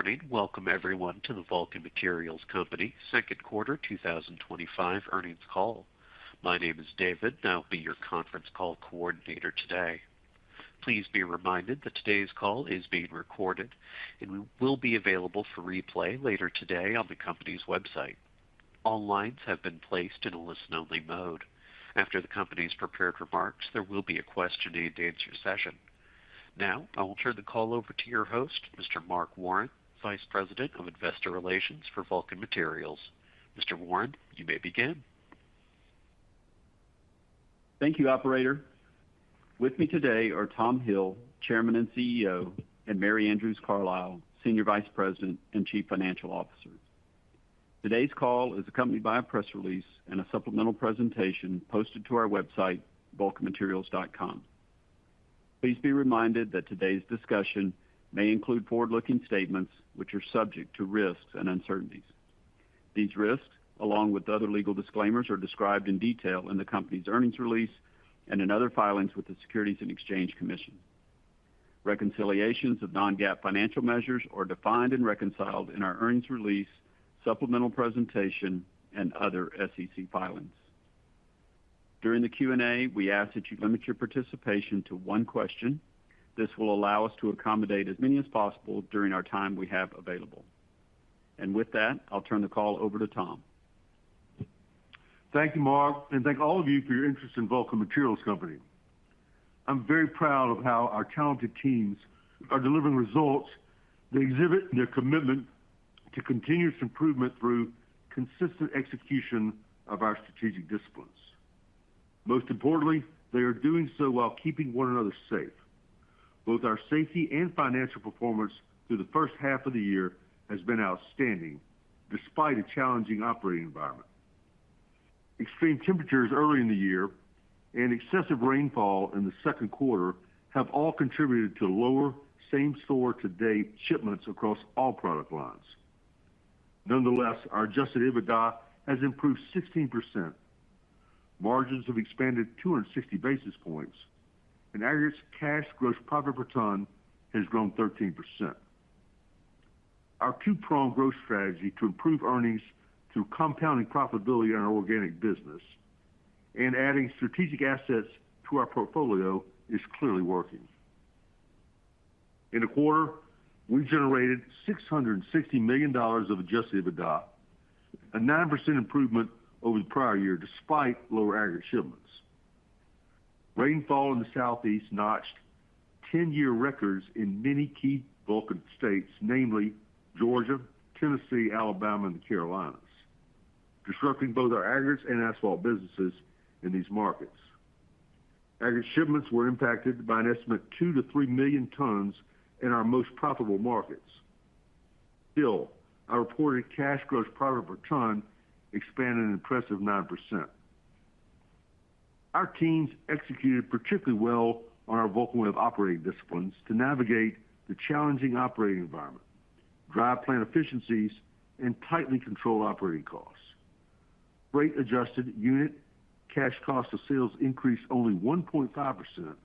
morning. Welcome everyone to the Vulcan Materials Company second quarter 2025 earnings call. My name is David and I'll be your conference call coordinator today. Please be reminded that today's call is being recorded and will be available for replay later today on the company's website. All lines have been placed in a listen-only mode. After the company's prepared remarks, there will be a question and answer session. Now, I will turn the call over to your host, Mr. Mark Warren, Vice President of Investor Relations for Vulcan Materials. Mr. Warren, you may begin. Thank you, Operator. With me today are Tom Hill, Chairman and CEO, and Mary Andrews Carlisle, Senior Vice President and Chief Financial Officer. Today's call is accompanied by a press release and a supplemental presentation posted to our website, vulcanmaterials.com. Please be reminded that today's discussion may include forward-looking statements which are subject to risks and uncertainties. These risks, along with other legal disclaimers, are described in detail in the company's earnings release and in other filings with the Securities and Exchange Commission. Reconciliations of non-GAAP financial measures are defined and reconciled in our earnings release, supplemental presentation, and other SEC filings. During the Q&A, we ask that you limit your participation to one question. This will allow us to accommodate as many as possible during our time we have available. And with that, I'll turn the call over to Tom. Thank you, Mark, and thank all of you for your interest in Vulcan Materials Company. I'm very proud of how our talented teams are delivering results that exhibit their commitment to continuous improvement through consistent execution of our strategic disciplines. Most importantly, they are doing so while keeping one another safe. Both our safety and financial performance through the first half of the year has been outstanding, despite a challenging operating environment. Extreme temperatures early in the year and excessive rainfall in the second quarter have all contributed to lower same-store to date shipments across all product lines. Nonetheless, our adjusted EBITDA has improved 16%. Margins have expanded 260 basis points, and aggregates cash gross profit per ton has grown 13%. Our two-pronged growth strategy to improve earnings through compounding profitability in our organic business and adding strategic assets to our portfolio is clearly working. In a quarter, we generated $660 million of adjusted EBITDA, a 9% improvement over the prior year despite lower aggregate shipments. Rainfall in the Southeast notched 10-year records in many key Vulcan states, namely Georgia, Tennessee, Alabama, and the Carolinas, disrupting both our aggregates and asphalt businesses in these markets. Aggregate shipments were impacted by an estimate 2 to 3 million tons in our most profitable markets. Still, our reported cash gross profit per ton expanded an impressive 9%. Our teams executed particularly well on our Vulcan Way of operating disciplines to navigate the challenging operating environment, drive plant efficiencies, and tightly control operating costs. Freight adjusted unit cash cost of sales increased only 1.5%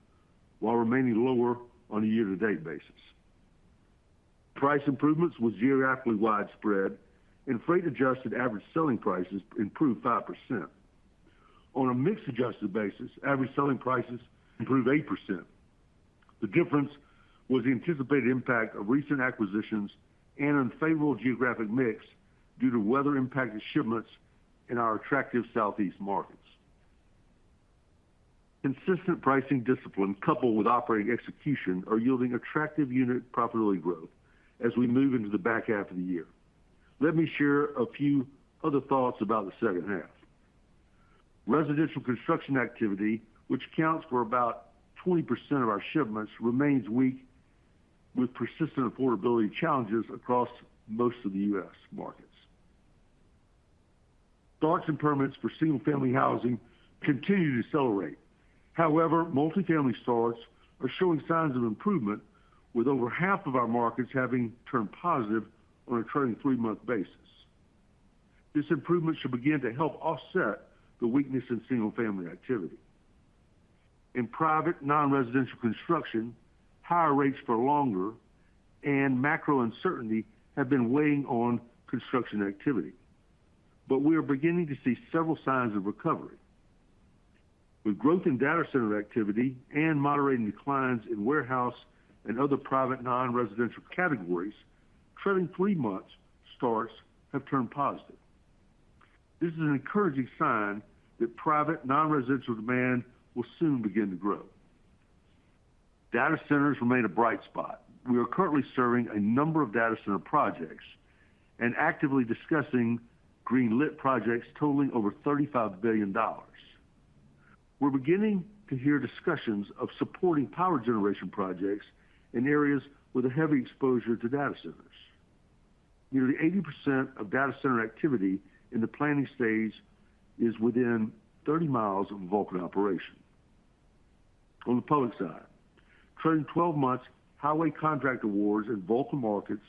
while remaining lower on a year-to-date basis. Price improvements was geographically widespread, and freight-adjusted average selling prices improved 5%. On a mix-adjusted basis, average selling prices improved 8%. The difference was the anticipated impact of recent acquisitions and unfavorable geographic mix due to weather-impacted shipments in our attractive Southeast markets. Consistent pricing discipline coupled with operating execution are yielding attractive unit profitability growth as we move into the back half of the year. Let me share a few other thoughts about the second half. Residential construction activity, which accounts for about 20% of our shipments, remains weak with persistent affordability challenges across most of the U.S. markets. Starts and permits for single-family housing continue to accelerate. However, multifamily starts are showing signs of improvement, with over half of our markets having turned positive on a trailing 3-month basis. This improvement should begin to help offset the weakness in single-family activity. In private non-residential construction, higher rates for longer and macro uncertainty have been weighing on construction activity, but we are beginning to see several signs of recovery. With growth in data center activity and moderating declines in warehouse and other private non-residential categories, trailing 3 months starts have turned positive. This is an encouraging sign that private non-residential demand will soon begin to grow. Data centers remain a bright spot. We are currently serving a number of data center projects and actively discussing green-lit projects totaling over $35 billion. We're beginning to hear discussions of supporting power generation projects in areas with a heavy exposure to data centers. Nearly 80% of data center activity in the planning stage is within 30 miles of a Vulcan operation. On the public side, trailing 12 months highway contract awards in Vulcan markets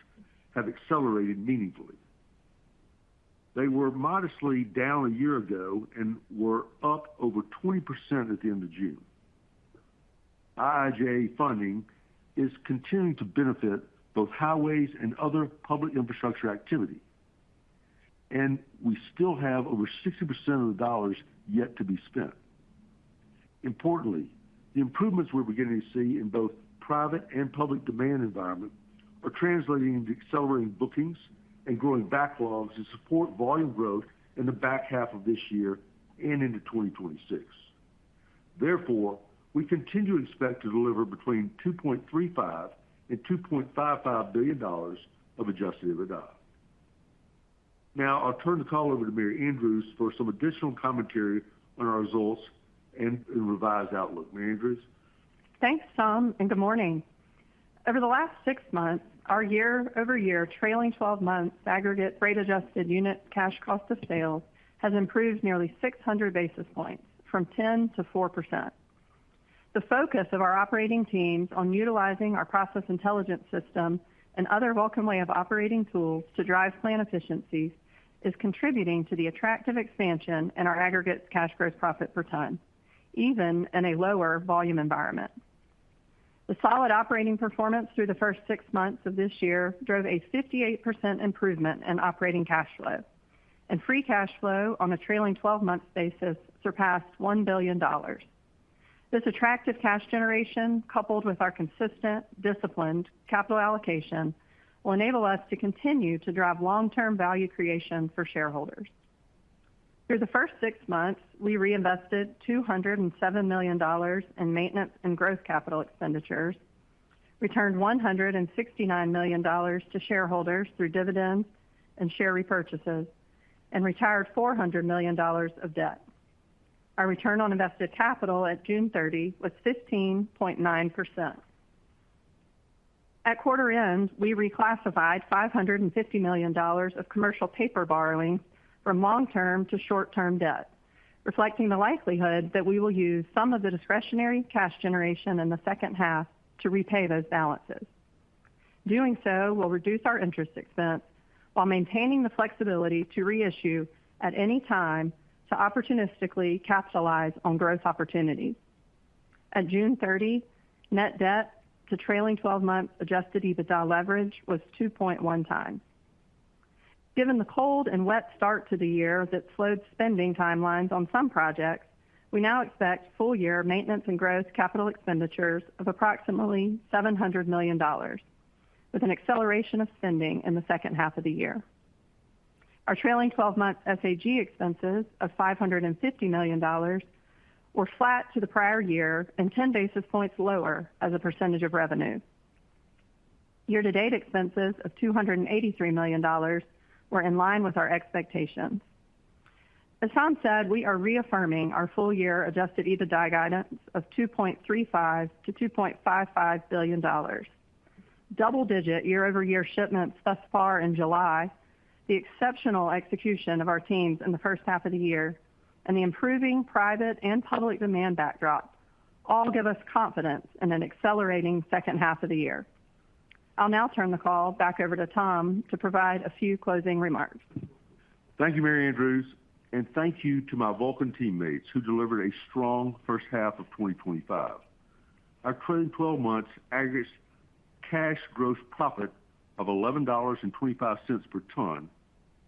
have accelerated meaningfully. They were modestly down a year ago and were up over 20% at the end of June. IIJA funding is continuing to benefit both highways and other public infrastructure activity, and we still have over 60% of the dollars yet to be spent. Importantly, the improvements we're beginning to see in both private and public demand environment are translating into accelerating bookings and growing backlogs to support volume growth in the back half of this year and into 2026. Therefore, we continue to expect to deliver between $2.35 and $2.55 billion of adjusted EBITDA. Now, I'll turn the call over to Mary Andrews for some additional commentary on our results and revised outlook. Mary Andrews? Thanks, Tom, and good morning. Over the last 6 months, our year-over-year trailing 12 months aggregate rate-adjusted unit cash cost of sales has improved nearly 600 basis points, from 10 to 4%. The focus of our operating teams on utilizing our process intelligence system and other Vulcan way of operating tools to drive plant efficiencies is contributing to the attractive expansion in our aggregate cash gross profit per ton, even in a lower volume environment. The solid operating performance through the first 6 months of this year drove a 58% improvement in operating cash flow, and free cash flow on a trailing 12-month basis surpassed $1 billion. This attractive cash generation, coupled with our consistent, disciplined capital allocation, will enable us to continue to drive long-term value creation for shareholders. Through the first 6 months, we reinvested $207 million in maintenance and growth capital expenditures, returned $169 million to shareholders through dividends and share repurchases, and retired $400 million of debt. Our return on invested capital at June 30 was 15.9%. At quarter end, we reclassified $550 million of commercial paper borrowings from long-term to short-term debt, reflecting the likelihood that we will use some of the discretionary cash generation in the second half to repay those balances. Doing so will reduce our interest expense while maintaining the flexibility to reissue at any time to opportunistically capitalize on growth opportunities. At June 30, net debt to trailing 12-month adjusted EBITDA leverage was 2.1 times. Given the cold and wet start to the year that slowed spending timelines on some projects, we now expect full-year maintenance and growth capital expenditures of approximately $700 million, with an acceleration of spending in the second half of the year. Our trailing 12-month SAG expenses of $550 million were flat to the prior year and 10 basis points lower as a percentage of revenue. Year-to-date expenses of $283 million were in line with our expectations. As Tom said, we are reaffirming our full-year adjusted EBITDA guidance of $2.35 to $2.55 billion. Double-digit year-over-year shipments thus far in July, the exceptional execution of our teams in the first half of the year, and the improving private and public demand backdrop all give us confidence in an accelerating second half of the year. I'll now turn the call back over to Tom to provide a few closing remarks. Thank you, Mary Andrews, and thank you to my Vulcan teammates who delivered a strong first half of 2025. Our trailing 12 months aggregate cash gross profit of $11.25 per ton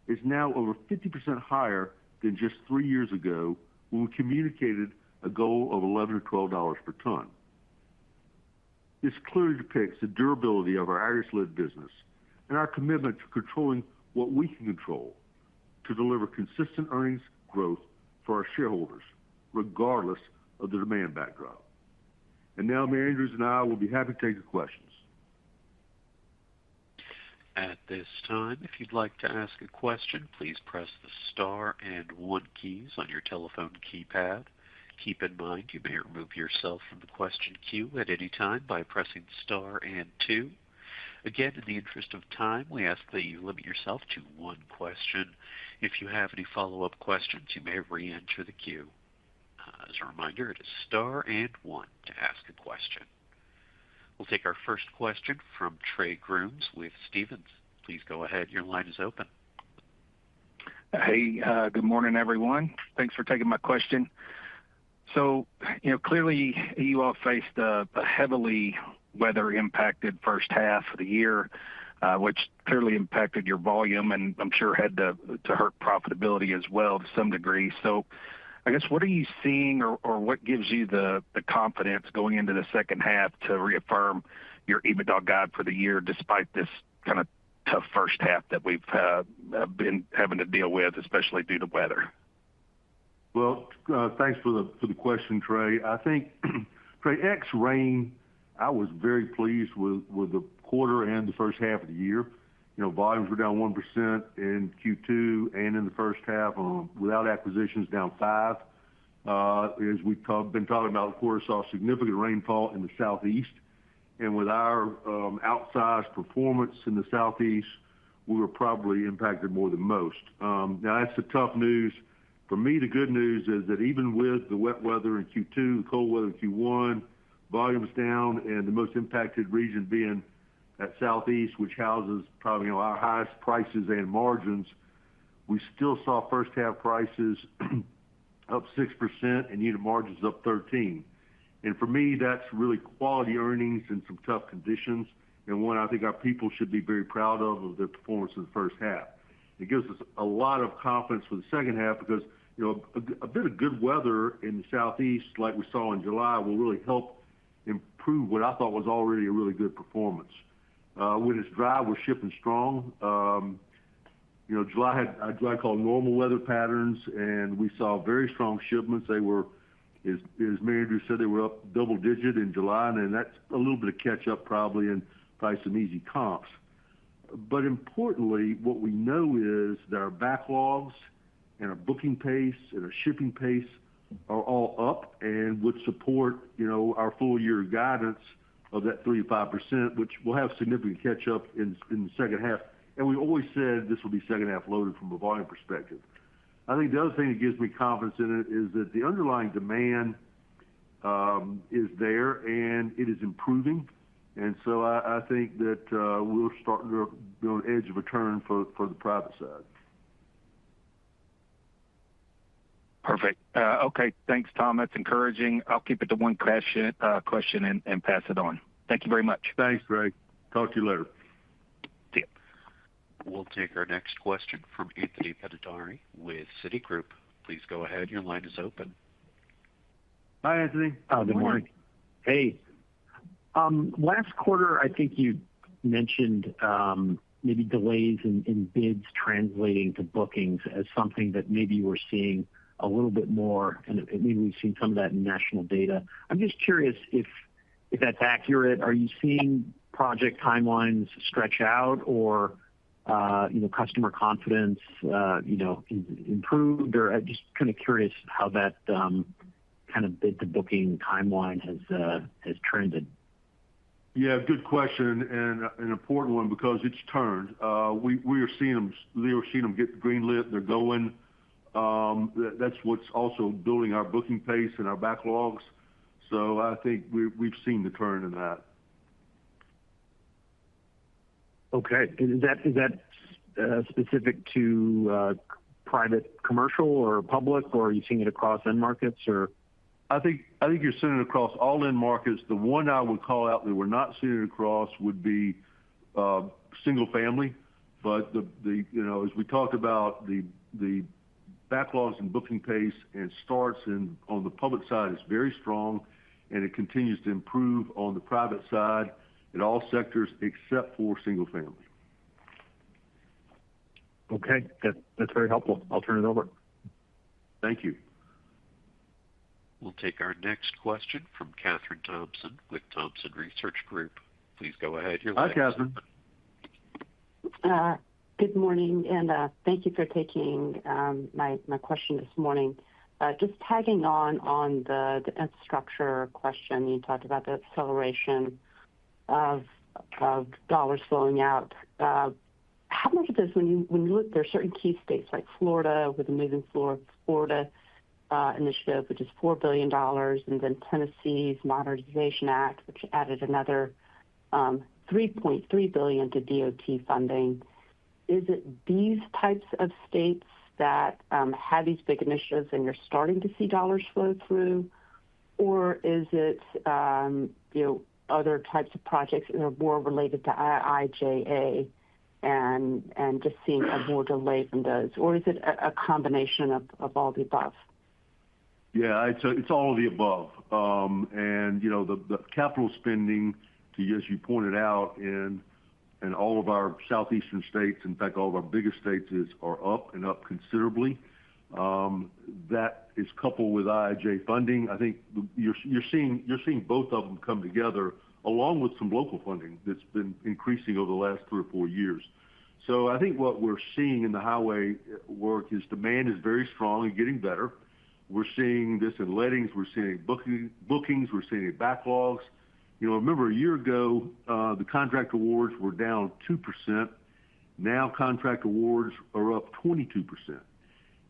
is now over 50% higher than just 3 years ago when we communicated a goal of $11 to $12 per ton. This clearly depicts the durability of our aggregates-led business and our commitment to controlling what we can control to deliver consistent earnings growth for our shareholders, regardless of the demand backdrop. And now Mary Andrews and I will be happy to take your questions. At this time, if you'd like to ask a question, please press the star and 1 keys on your telephone keypad. Keep in mind you may remove yourself from the question queue at any time by pressing star and 2. Again, in the interest of time, we ask that you limit yourself to 1 question. If you have any follow-up questions, you may re-enter the queue. As a reminder, it is star and 1 to ask a question. We'll take our first question from Trey Grooms with Stephens. Please go ahead. Your line is open. Hey, good morning, everyone. Thanks for taking my question. So, clearly you all faced a heavily weather-impacted first half of the year, which clearly impacted your volume and I'm sure had to hurt profitability as well to some degree. So I guess what are you seeing or what gives you the confidence going into the second half to reaffirm your EBITDA guide for the year despite this kind of tough first half that we've been having to deal with, especially due to weather? Well, thanks for the question, Trey. I think, Trey, ex rain, I was very pleased with the quarter and the first half of the year. Volumes were down 1% in Q2 and in the first half, without acquisitions down 5%. As we've been talking about, of course, saw significant rainfall in the southeast. And with our outsized performance in the southeast, we were probably impacted more than most. Now, that's the tough news. For me, the good news is that even with the wet weather in Q2, the cold weather in Q1, volumes down, and the most impacted region being at Southeast, which houses probably our highest prices and margins, we still saw first half prices up 6% and unit margins up 13%. And for me, that's really quality earnings in some tough conditions, and one I think our people should be very proud of their performance in the first half. It gives us a lot of confidence for the second half because a bit of good weather in the southeast, like we saw in July, will really help improve what I thought was already a really good performance. When it's dry, we're shipping strong. July had what I call normal weather patterns, and we saw very strong shipments. They were, as Mary Andrews said, they were up double digit in July, and that's a little bit of catch up probably and probably some easy comps. But importantly, what we know is that our backlogs and our booking pace and our shipping pace are all up and would support, our full year guidance of that 3 to 5%, which will have significant catch up in the second half. And we always said this will be second half loaded from a volume perspective. I think the other thing that gives me confidence in it is that the underlying demand is there and it is improving. And so I think that we'll start to be on the edge of a turn for the private side. Perfect. Okay, thanks, Tom. That's encouraging. I'll keep it to 1 question and pass it on. Thank you very much. Thanks, Greg. Talk to you later. See you. We'll take our next question from Anthony Pedadari with Citigroup. Please go ahead. Your line is open. Hi, Anthony. Good morning. Hey. Last quarter, I think you mentioned maybe delays in bids translating to bookings as something that maybe you were seeing a little bit more, and maybe we've seen some of that in national data. I'm just curious if that's accurate. Are you seeing project timelines stretch out or, customer confidence, improved? Or I'm just kind of curious how that kind of bid to booking timeline has trended. Yeah, good question and an important one because it's turned. We are seeing them get greenlit. They're going. That's what's also building our booking pace and our backlogs. So I think we've seen the turn in that. Okay. Is that specific to private commercial or public, or are you seeing it across end markets? Or I think you're seeing it across all end markets. The one I would call out that we're not seeing it across would be single family, but the as we talked about, the backlogs and booking pace and starts on the public side is very strong, and it continues to improve on the private side in all sectors except for single family. Okay, that's very helpful. I'll turn it over. Thank you. We'll take our next question from Catherine Thompson with Thompson Research Group. Please go ahead. Hi, Catherine. Good morning, and thank you for taking my question this morning. Just tagging on the infrastructure question, you talked about the acceleration of dollars flowing out. How much of this, when you look, there are certain key states like Florida with the Moving Florida initiative, which is $4 billion, and then Tennessee's Modernization Act, which added another $3.3 billion to DOT funding. Is it these types of states that have these big initiatives and you're starting to see dollars flow through, or is it other types of projects that are more related to IIJA and just seeing a more delay from those, or is it a combination of all the above? Yeah, it's all of the above, and the capital spending, as you pointed out, in all of our southeastern states, in fact, all of our biggest states are up and up considerably. That is coupled with IIJ funding. I think you're seeing both of them come together, along with some local funding that's been increasing over the last 3 or 4 years. So I think what we're seeing in the highway work is demand is very strong and getting better. We're seeing this in lettings. We're seeing bookings. We're seeing backlogs. Remember a year ago, the contract awards were down 2%. Now contract awards are up 22%.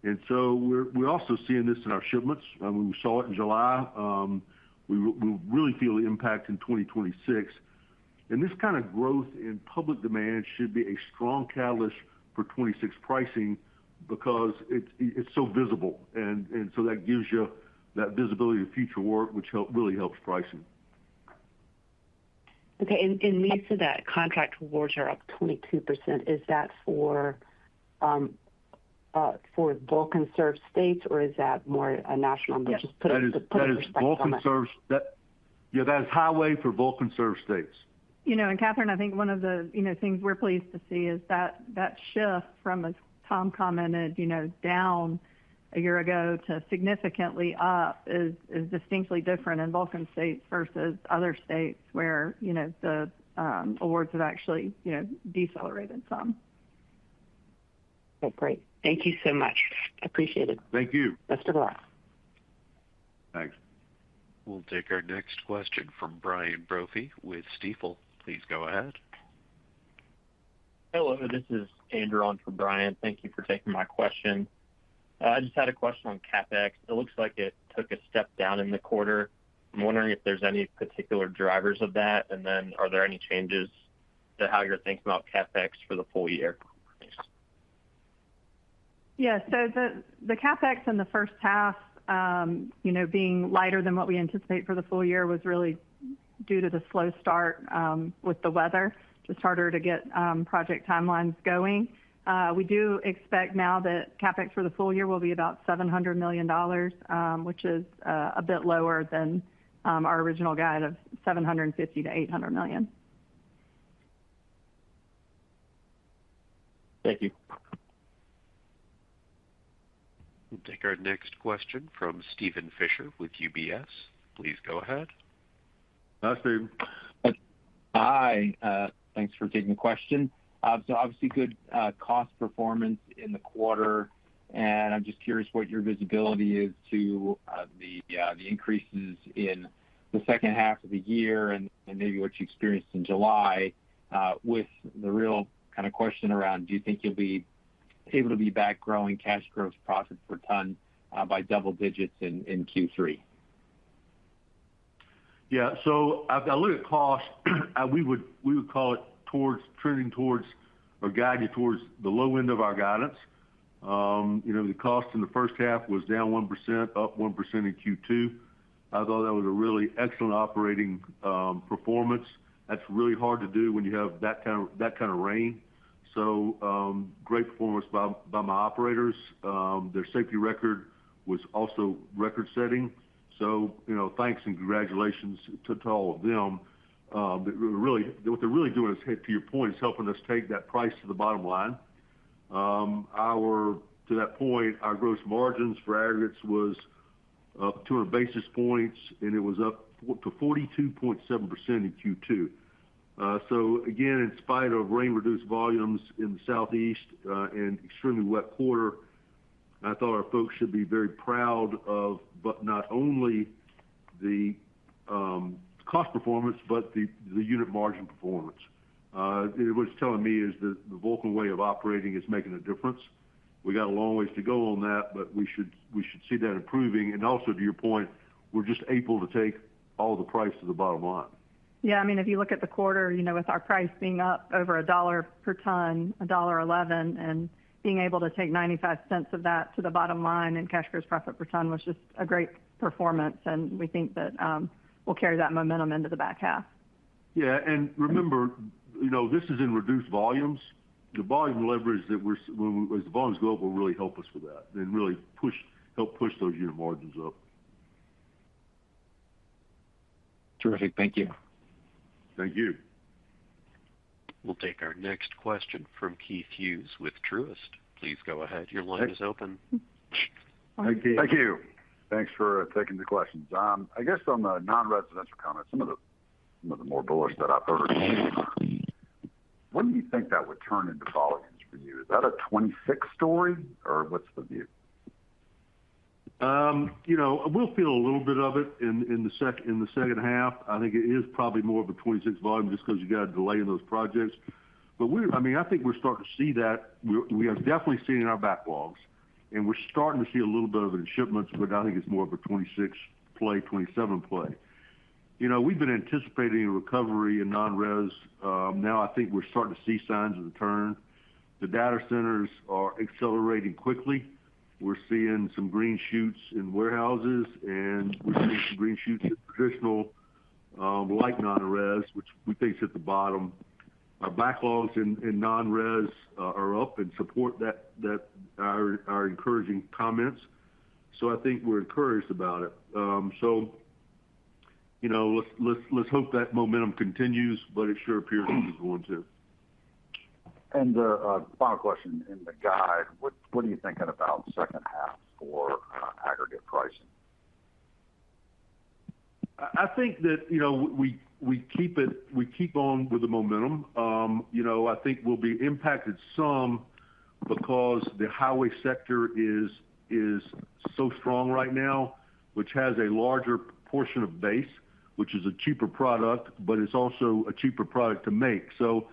And so we're also seeing this in our shipments. We saw it in July. We'll really feel the impact in 2026. And this kind of growth in public demand should be a strong catalyst for 26 pricing because it's so visible. And so that gives you that visibility of future work, which really helps pricing. Okay, and you said that contract awards are up 22%. Is that for Vulcan served states, or is that more a national number? Yes. Just put that is Vulcan served. That is highway for Vulcan served states. And Catherine, I think one of the things we're pleased to see is that shift from, as Tom commented, down a year ago to significantly up is distinctly different in Vulcan states versus other states where the awards have actually decelerated some. Okay, great. Thank you so much. Appreciate it. Thank you. Best of luck. Thanks. We'll take our next question from Brian Brophy with Stifel. Please go ahead. Hello, this is Andrew on for Brian. Thank you for taking my question. I just had a question on CapEx. It looks like it took a step down in the quarter. I'm wondering if there's any particular drivers of that, and then are there any changes to how you're thinking about CapEx for the full year? Thanks. Yeah, so the CapEx in the first half, being lighter than what we anticipate for the full year was really due to the slow start with the weather. Just harder to get project timelines going. We do expect now that CapEx for the full year will be about $700 million, which is a bit lower than our original guide of $750 to $800 million. Thank you. We'll take our next question from Steven Fisher with UBS. Please go ahead. Hi, Steve. Hi. Thanks for taking the question. So obviously good cost performance in the quarter, and I'm just curious what your visibility is to the increases in the second half of the year and maybe what you experienced in July, with the real kind of question around, do you think you'll be able to be back growing cash gross profit per ton by double digits in Q3? Yeah, so I look at cost, we would call it trending towards or guide you towards the low end of our guidance. The cost in the first half was down 1%, up 1% in Q2. I thought that was a really excellent operating performance. That's really hard to do when you have that kind of rain. So great performance by my operators. Their safety record was also record-setting. So thanks and congratulations to all of them. What they're really doing is, to your point, is helping us take that price to the bottom line. To that point, our gross margins for aggregates was up 200 basis points, and it was up to 42.7% in Q2. So again, in spite of rain-reduced volumes in the southeast and extremely wet quarter, I thought our folks should be very proud of, but not only the cost performance, but the unit margin performance. What it's telling me is that the Vulcan way of operating is making a difference. We got a long ways to go on that, but we should see that improving. And also, to your point, we're just able to take all the price to the bottom line. Yeah, I mean, if you look at the quarter, with our price being up over $1 per ton, $1.11, and being able to take 95 cents of that to the bottom line and cash gross profit per ton was just a great performance, and we think that we'll carry that momentum into the back half. Yeah, and remember, this is in reduced volumes. The volume leverage that as the volumes go up will really help us with that and really help push those unit margins up. Terrific. Thank you. Thank you. We'll take our next question from Keith Hughes with Truist. Please go ahead. Your line is open. Thank you. Thanks for taking the questions. I guess on the non-residential comments, some of the more bullish that I've heard. When do you think that would turn into volumes for you? Is that a 26 story, or what's the view? We'll feel a little bit of it in the second half. I think it is probably more of a 26 volume just because you got a delay in those projects. But I think we're starting to see that. We are definitely seeing it in our backlogs, and we're starting to see a little bit of it in shipments, but I think it's more of a 26 play, 27 play. We've been anticipating a recovery in non-res. Now I think we're starting to see signs of the turn. The data centers are accelerating quickly. We're seeing some green shoots in warehouses, and we're seeing some green shoots in traditional like non-res, which we think is at the bottom. Our backlogs in non-res are up and support that our encouraging comments. So I think we're encouraged about it. Let's hope that momentum continues, but it sure appears it's going to. And the final question in the guide, what are you thinking about second half for aggregate pricing? I think that we keep on with the momentum. I think we'll be impacted some because the highway sector is so strong right now, which has a larger portion of base, which is a cheaper product, but it's also a cheaper product to make. So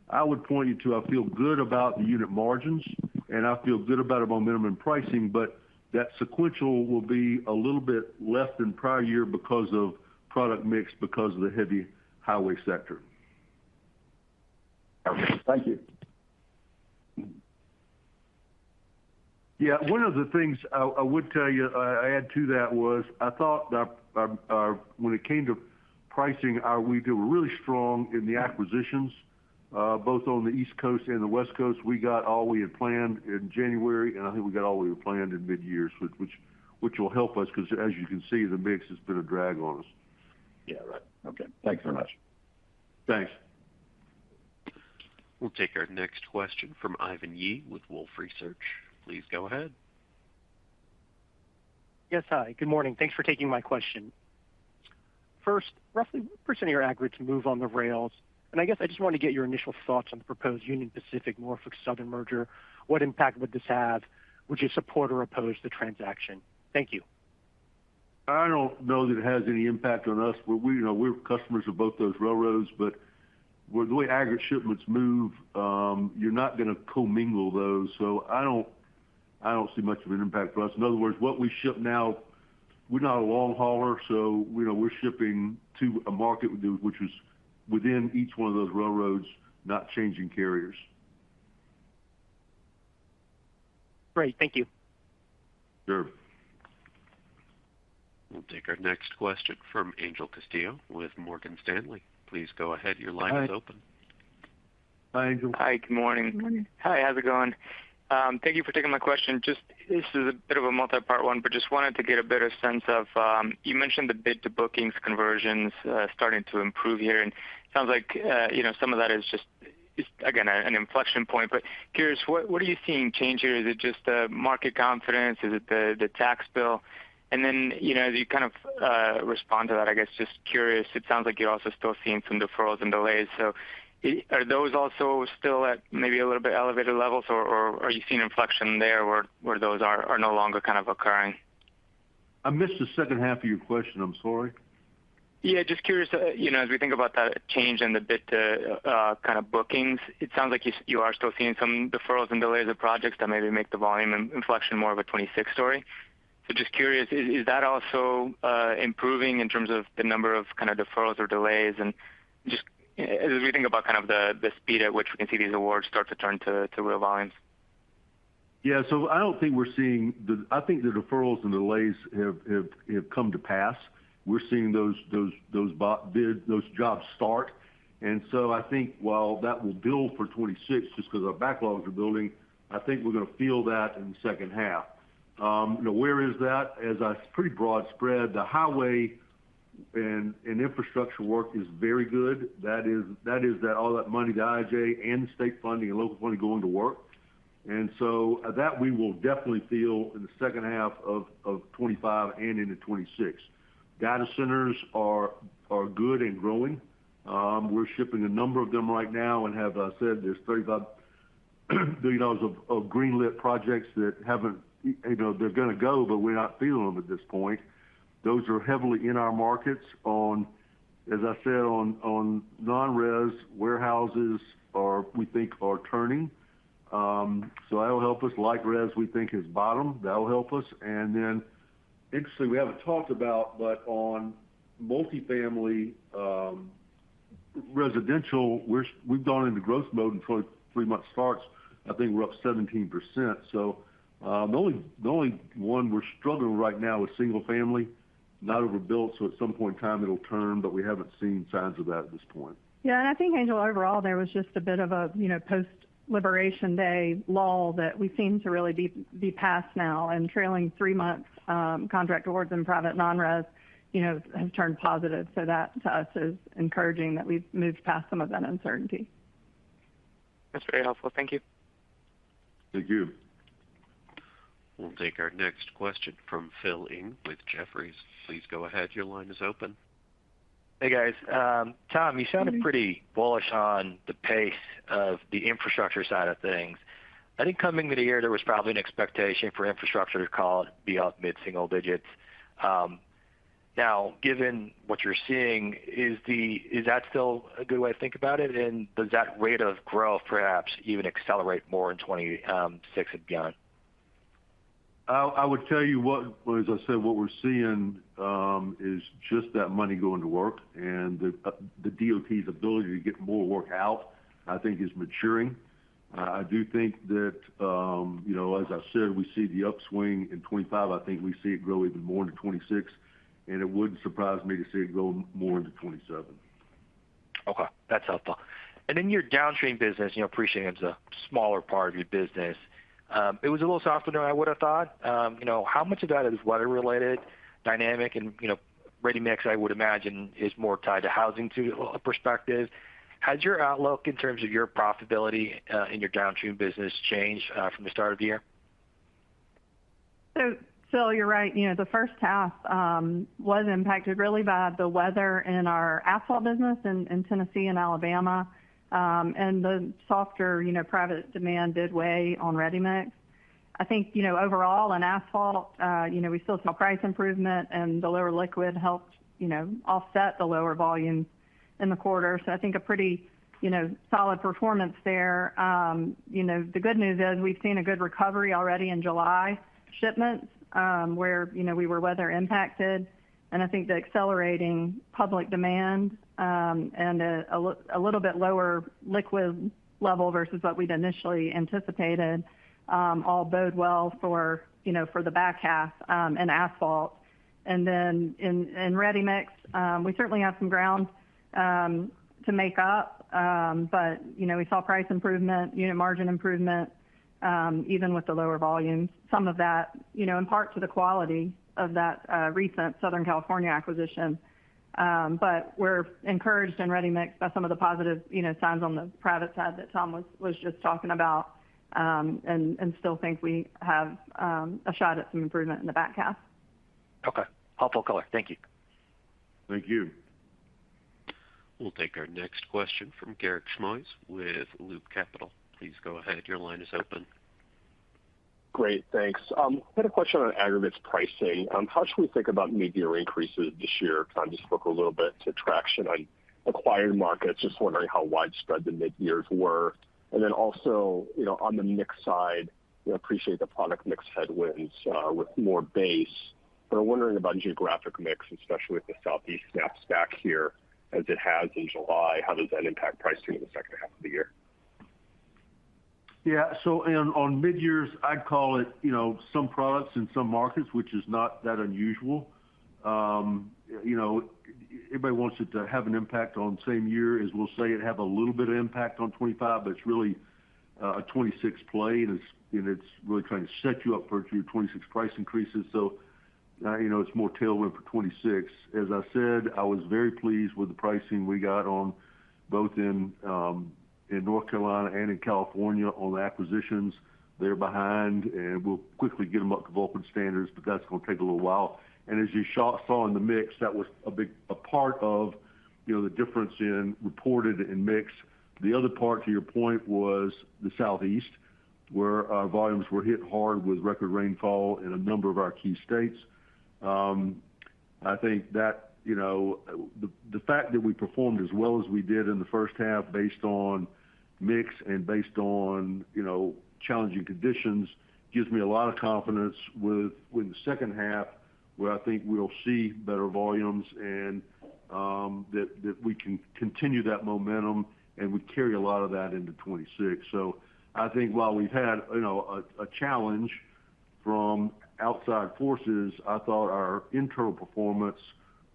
I would point you to, I feel good about the unit margins, and I feel good about our momentum in pricing, but that sequential will be a little bit less than prior year because of product mix, because of the heavy highway sector. Okay, thank you. Yeah, one of the things I would tell you, I add to that was I thought that when it came to pricing, we were really strong in the acquisitions, both on the East Coast and the West Coast. We got all we had planned in January, and I think we got all we had planned in mid-year, which will help us because, as you can see, the mix has been a drag on us. Yeah, right. Okay. Thanks very much. Thanks. We'll take our next question from Ivan Yi with Wolfe Research. Please go ahead. Yes, hi. Good morning. Thanks for taking my question. First, roughly what percent of your aggregates move on the rails? And I guess I just want to get your initial thoughts on the proposed Union Pacific Norfolk Southern merger. What impact would this have? Would you support or oppose the transaction? Thank you. I don't know that it has any impact on us. We're customers of both those railroads, but the way aggregate shipments move, you're not going to commingle those. So I don't see much of an impact for us. In other words, what we ship now, we're not a long hauler, so we're shipping to a market which is within each one of those railroads, not changing carriers. Great, thank you. Sure. We'll take our next question from Angel Castillo with Morgan Stanley. Please go ahead. Your line is open. Hi, Angel. Hi, good morning. Good morning. Hi, how's it going? Thank you for taking my question. This is a bit of a multi-part one, but just wanted to get a better sense of, you mentioned the bid to bookings conversions starting to improve here, and it sounds like, some of that is just, again, an inflection point, but curious, what are you seeing change here? Is it just market confidence? Is it the tax bill? And then, as you kind of respond to that, I guess just curious, it sounds like you're also still seeing some deferrals and delays. So are those also still at maybe a little bit elevated levels, or are you seeing inflection there where those are no longer kind of occurring? I missed the second half of your question. I'm sorry. Yeah, just curious, as we think about that change in the bid to kind of bookings, it sounds like you are still seeing some deferrals and delays of projects that maybe make the volume inflection more of a 26 story. So just curious, is that also improving in terms of the number of kind of deferrals or delays? And just as we think about kind of the speed at which we can see these awards start to turn to real volumes. Yeah, so I don't think we're seeing I think the deferrals and delays have come to pass. We're seeing those jobs start, and so I think while that will build for 26, just because our backlogs are building, I think we're going to feel that in the second half. Where is that? As a pretty broad spread, the highway and infrastructure work is very good. That is all that money, the IIJ and the state funding and local funding going to work. And so that we will definitely feel in the second half of 25 and into 26. Data centers are good and growing. We're shipping a number of them right now and have said there's $35 billion of greenlit projects that haven't, they're going to go, but we're not feeling them at this point. Those are heavily in our markets on, as I said, on non-res warehouses we think are turning. So that'll help us. Light res we think has bottomed. That'll help us. And then, interestingly, we haven't talked about, but on multifamily residential, we've gone into growth mode until 3 month starts. I think we're up 17%. So the only one we're struggling right now is single family, not overbuilt. So at some point in time it'll turn, but we haven't seen signs of that at this point. Yeah, and I think, Angel, overall there was just a bit of a post-Liberation Day lull that we seem to really be past now, and trailing 3 months contract awards in private non-res, have turned positive. So that to us is encouraging that we've moved past some of that uncertainty. That's very helpful. Thank you. Thank you. We'll take our next question from Phil Ng with Jefferies. Please go ahead. Your line is open. Hey, guys. Tom, you sounded pretty bullish on the pace of the infrastructure side of things. I think coming into the year, there was probably an expectation for infrastructure to be up mid-single digits. Now, given what you're seeing, is that still a good way to think about it? And does that rate of growth perhaps even accelerate more in 26 and beyond? I would tell you as I said, what we're seeing is just that money going to work, and the DOT's ability to get more work out, I think, is maturing. I do think that, as I said, we see the upswing in 25. I think we see it grow even more into 26, and it wouldn't surprise me to see it go more into 27. Okay, that's helpful. And in your downstream business, appreciating it's a smaller part of your business, it was a little softer than I would have thought. How much of that is weather-related dynamic? And, ready mix, I would imagine, is more tied to housing to a perspective. Has your outlook in terms of your profitability in your downstream business changed from the start of the year? So, Phil, you're right. The first half was impacted really by the weather in our asphalt business in Tennessee and Alabama. And the softer, private demand did weigh on ready mix. I think, overall in asphalt, we still saw price improvement, and the lower liquid helped, offset the lower volumes in the quarter. So I think a pretty, solid performance there. The good news is we've seen a good recovery already in July shipments, where, we were weather impacted. And I think the accelerating public demand and a little bit lower liquid level versus what we'd initially anticipated all bode well for the back half in asphalt. And then in ready mix, we certainly have some ground to make up, but we saw price improvement, unit margin improvement, even with the lower volumes. Some of that, in part to the quality of that recent Southern California acquisition. But we're encouraged in ready mix by some of the positive, signs on the private side that Tom was just talking about, and still think we have a shot at some improvement in the back half. Okay. Helpful color. Thank you. Thank you. We'll take our next question from Garik Shmois with Loop Capital. Please go ahead. Your line is open. Great, thanks. I had a question on aggregates pricing. How should we think about mid-year increases this year? Tom just spoke a little bit to traction on acquired markets. Just wondering how widespread the mid-years were. And then also, on the mix side, appreciate the product mix headwinds with more base. But I'm wondering about geographic mix, especially if the Southeast snaps back here as it has in July. How does that impact pricing in the second half of the year? Yeah, so on mid-years, I'd call it, some products in some markets, which is not that unusual. Everybody wants it to have an impact on same year, as we'll say it have a little bit of impact on 25, but it's really a 26 play, and it's really trying to set you up for your 26 price increases. So, it's more tailwind for 26. As I said, I was very pleased with the pricing we got on both in North Carolina and in California on the acquisitions. They're behind, and we'll quickly get them up to Vulcan standards, but that's going to take a little while. And as you saw in the mix, that was a part of, the difference in reported and mix. The other part, to your point, was the Southeast, where our volumes were hit hard with record rainfall in a number of our key states. I think that, the fact that we performed as well as we did in the first half based on mix and based on, challenging conditions gives me a lot of confidence with the second half, where I think we'll see better volumes and that we can continue that momentum, and we carry a lot of that into 26. So I think while we've had, a challenge from outside forces, I thought our internal performance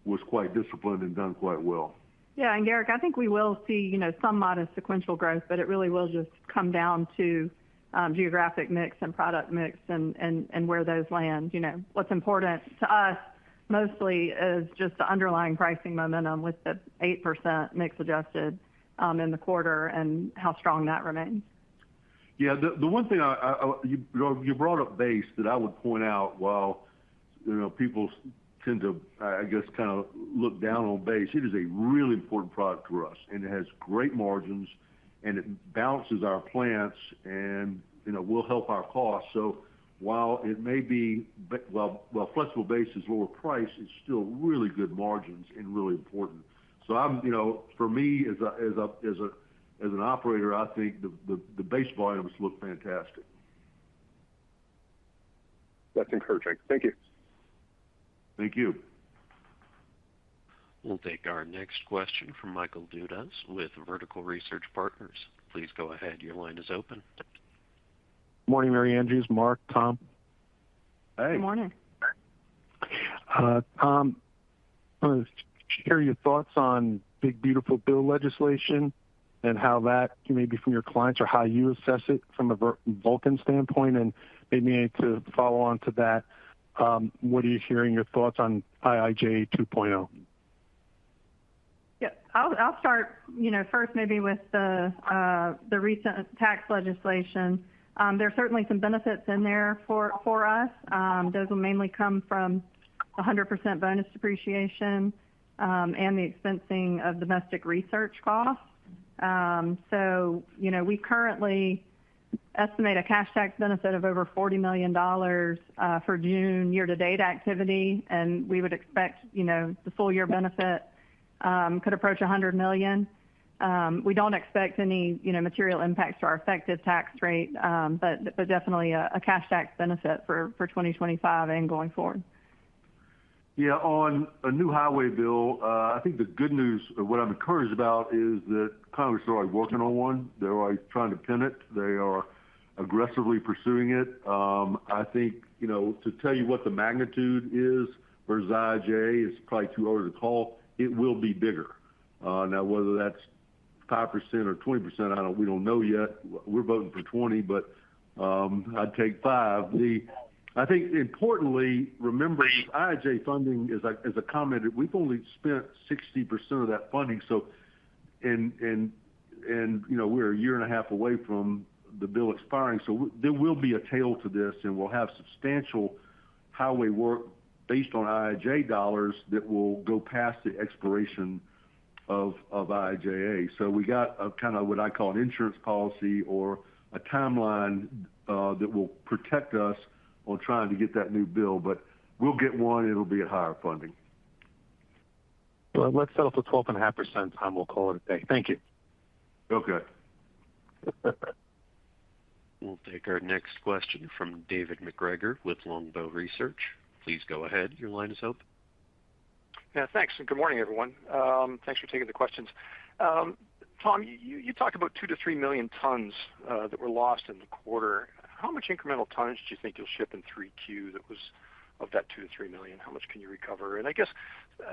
was quite disciplined and done quite well. Yeah, and Garik, I think we will see, some modest sequential growth, but it really will just come down to geographic mix and product mix and where those land. What's important to us mostly is just the underlying pricing momentum with the 8% mix adjusted in the quarter and how strong that remains. Yeah, the one thing you brought up base that I would point out, while people tend to, I guess, kind of look down on base, it is a really important product for us, and it has great margins, and it balances our plants, and will help our costs. So while it may be flexible base is lower price, it's still really good margins and really important. So I'm for me as an operator, I think the base volumes look fantastic. That's encouraging. Thank you. Thank you. We'll take our next question from Michael Dudas with Vertical Research Partners. Please go ahead. Your line is open. Morning, Mary Andrews, Mark, Tom. Hey. Good morning. Tom, I want to share your thoughts on Big Beautiful Bill legislation and how that, maybe from your clients, or how you assess it from a Vulcan standpoint, and maybe to follow on to that, what are you hearing your thoughts on IIJA 2.0? Yeah, I'll start, first maybe with the recent tax legislation. There's certainly some benefits in there for us. Those will mainly come from 100% bonus depreciation and the expensing of domestic research costs. So, we currently estimate a cash tax benefit of over $40 million for June year-to-date activity, and we would expect, the full year benefit could approach $100 million. We don't expect any, material impacts to our effective tax rate, but definitely a cash tax benefit for 2025 and going forward. Yeah, on a new highway bill, I think the good news, or what I'm encouraged about, is that Congress is already working on one. They're already trying to pin it. They are aggressively pursuing it. I think, to tell you what the magnitude is versus IIJA is probably too early to call. It will be bigger. Now, whether that's 5% or 20%. We don't know yet. We're voting for 20, but I'd take 5. I think importantly, remember IIJ funding, as I commented, we've only spent 60% of that funding. So, and we're a year and a half away from the bill expiring. So there will be a tail to this, and we'll have substantial highway work based on IIJ dollars that will go past the expiration of IIJA. So we got a kind of what I call an insurance policy or a timeline that will protect us on trying to get that new bill, but we'll get one. It'll be at higher funding. Well, let's settle for 12.5%, Tom. We'll call it a day. Thank you. Okay. We'll take our next question from David McGregor with Longbow Research. Please go ahead. Your line is open. Yeah, thanks. And good morning, everyone. Thanks for taking the questions. Tom, you talked about 2 to 3 million tons that were lost in the quarter. How much incremental tonnage do you think you'll ship in 3Q that was of that 2 to 3 million? How much can you recover? And I guess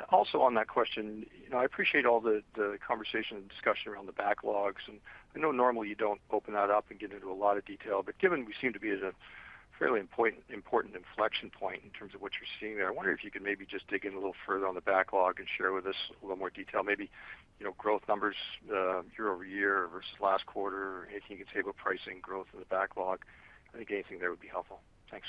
also on that question, I appreciate all the conversation and discussion around the backlogs. And I know normally you don't open that up and get into a lot of detail, but given we seem to be at a fairly important inflection point in terms of what you're seeing there, I wonder if you could maybe just dig in a little further on the backlog and share with us a little more detail, maybe growth numbers year over year versus last quarter, or anything you can say about pricing growth in the backlog. I think anything there would be helpful. Thanks.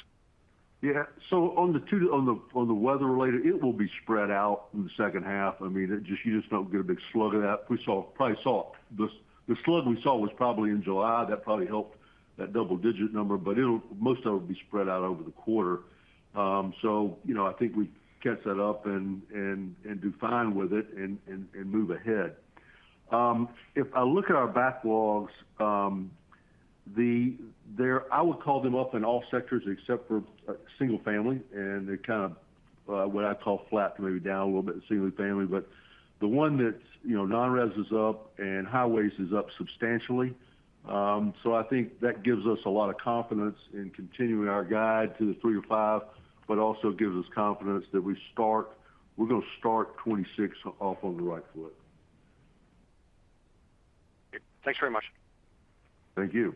Yeah. So on the weather related, it will be spread out in the second half. I mean, you just don't get a big slug of that. We probably saw the slug we saw was probably in July. That probably helped that double-digit number, but most of it will be spread out over the quarter. So I think we catch that up and do fine with it and move ahead. If I look at our backlogs, I would call them up in all sectors except for single family, and they're kind of what I call flat to maybe down a little bit in single family. But the one that's non-res is up and highways is up substantially. So I think that gives us a lot of confidence in continuing our guide to the 3 to 5, but also gives us confidence that we're going to start 26 off on the right foot. Thanks very much. Thank you.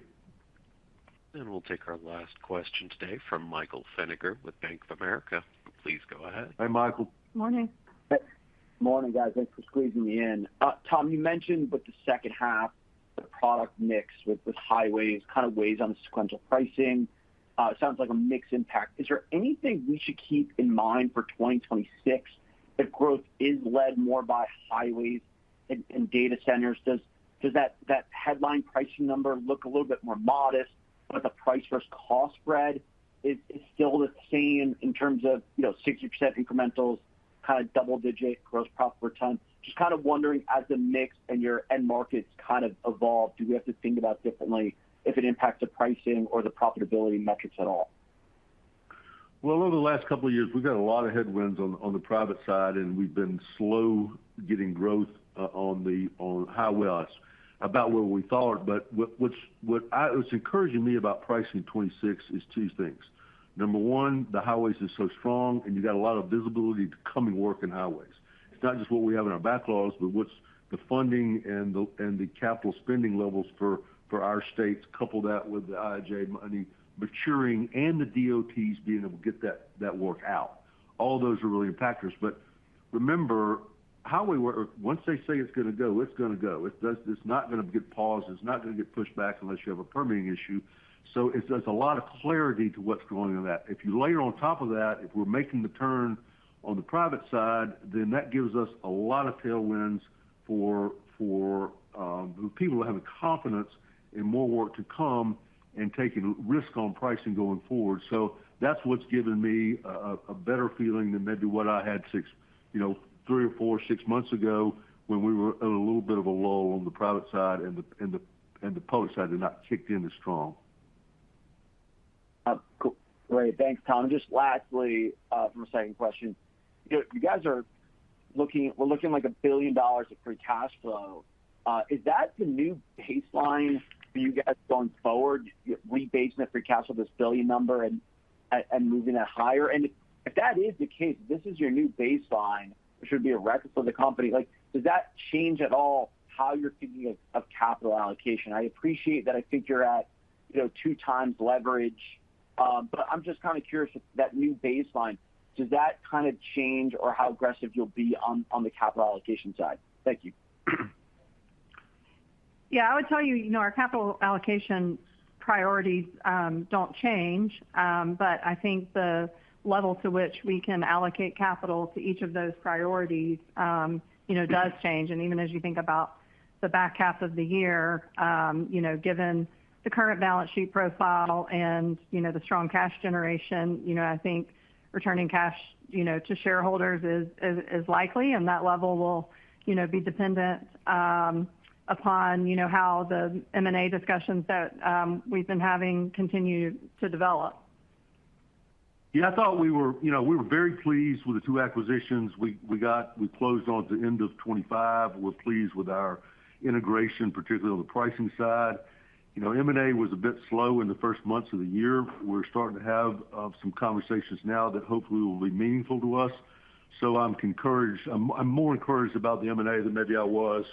And we'll take our last question today from Michael Feniger with Bank of America. Please go ahead. Hey, Michael. Morning. Morning, guys. Thanks for squeezing me in. Tom, you mentioned with the second half, the product mix with highways kind of weighs on the sequential pricing. It sounds like a mixed impact. Is there anything we should keep in mind for 2026 if growth is led more by highways and data centers? Does that headline pricing number look a little bit more modest, but the price versus cost spread is still the same in terms of 60% incrementals, kind of double-digit gross profit per ton? Just kind of wondering, as the mix and your end markets kind of evolve, do we have to think about differently if it impacts the pricing or the profitability metrics at all? Well, over the last couple of years, we've got a lot of headwinds on the private side, and we've been slow getting growth on highways about where we thought. But what's encouraging me about pricing 26 is 2 things. Number one, the highways is so strong, and you got a lot of visibility to coming work in highways. It's not just what we have in our backlogs, but what's the funding and the capital spending levels for our states. Couple that with the IIJ money maturing and the DOTs being able to get that work out. All those are really factors. But remember, highway work, once they say it's going to go, it's going to go. It's not going to get paused. It's not going to get pushed back unless you have a permitting issue. So there's a lot of clarity to what's going on that. If you layer on top of that, if we're making the turn on the private side, then that gives us a lot of tailwinds for people having confidence in more work to come and taking risk on pricing going forward. So that's what's given me a better feeling than maybe what I had 3 or 4, 6 months ago when we were at a little bit of a lull on the private side and the public side had not kicked in as strong. Cool. Great. Thanks, Tom. Just lastly, from a second question, you guys are we're looking like $1 billion of free cash flow. Is that the new baseline for you guys going forward, rebasing the free cash flow this billion number and moving that higher? And if that is the case, this is your new baseline, which would be a record for the company. Like, does that change at all how you're thinking of capital allocation. I appreciate that. I think you're at 2x leverage, but I'm just kind of curious if that new baseline, does that kind of change or how aggressive you'll be on the capital allocation side? Thank you. Yeah, I would tell you, our capital allocation priorities don't change, but I think the level to which we can allocate capital to each of those priorities, does change. And even as you think about the back half of the year, given the current balance sheet profile and, the strong cash generation, I think returning cash, to shareholders is likely, and that level will, be dependent upon, how the M&A discussions that we've been having continue to develop. Yeah, I thought we were very pleased with the two acquisitions we closed on at the end of 25. We're pleased with our integration, particularly on the pricing side. M&A was a bit slow in the first months of the year. We're starting to have some conversations now that hopefully will be meaningful to us. So I'm encouraged. I'm more encouraged about the M&A than maybe I was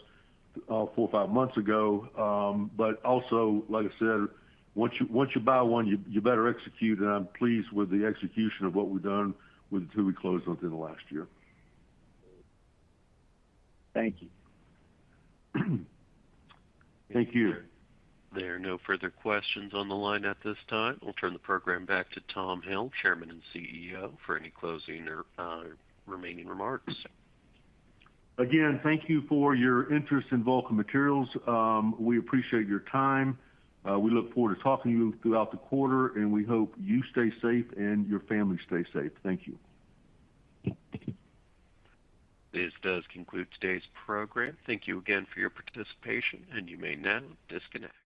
4 or 5 months ago. But also, like I said, once you buy one, you better execute, and I'm pleased with the execution of what we've done with the two we closed on in the last year. Thank you. Thank you. There are no further questions on the line at this time. We'll turn the program back to Tom Hill, Chairman and CEO, for any closing or remaining remarks. Again, thank you for your interest in Vulcan Materials. We appreciate your time. We look forward to talking to you throughout the quarter, and we hope you stay safe and your family stay safe. Thank you. This does conclude today's program. Thank you again for your participation, and you may now disconnect.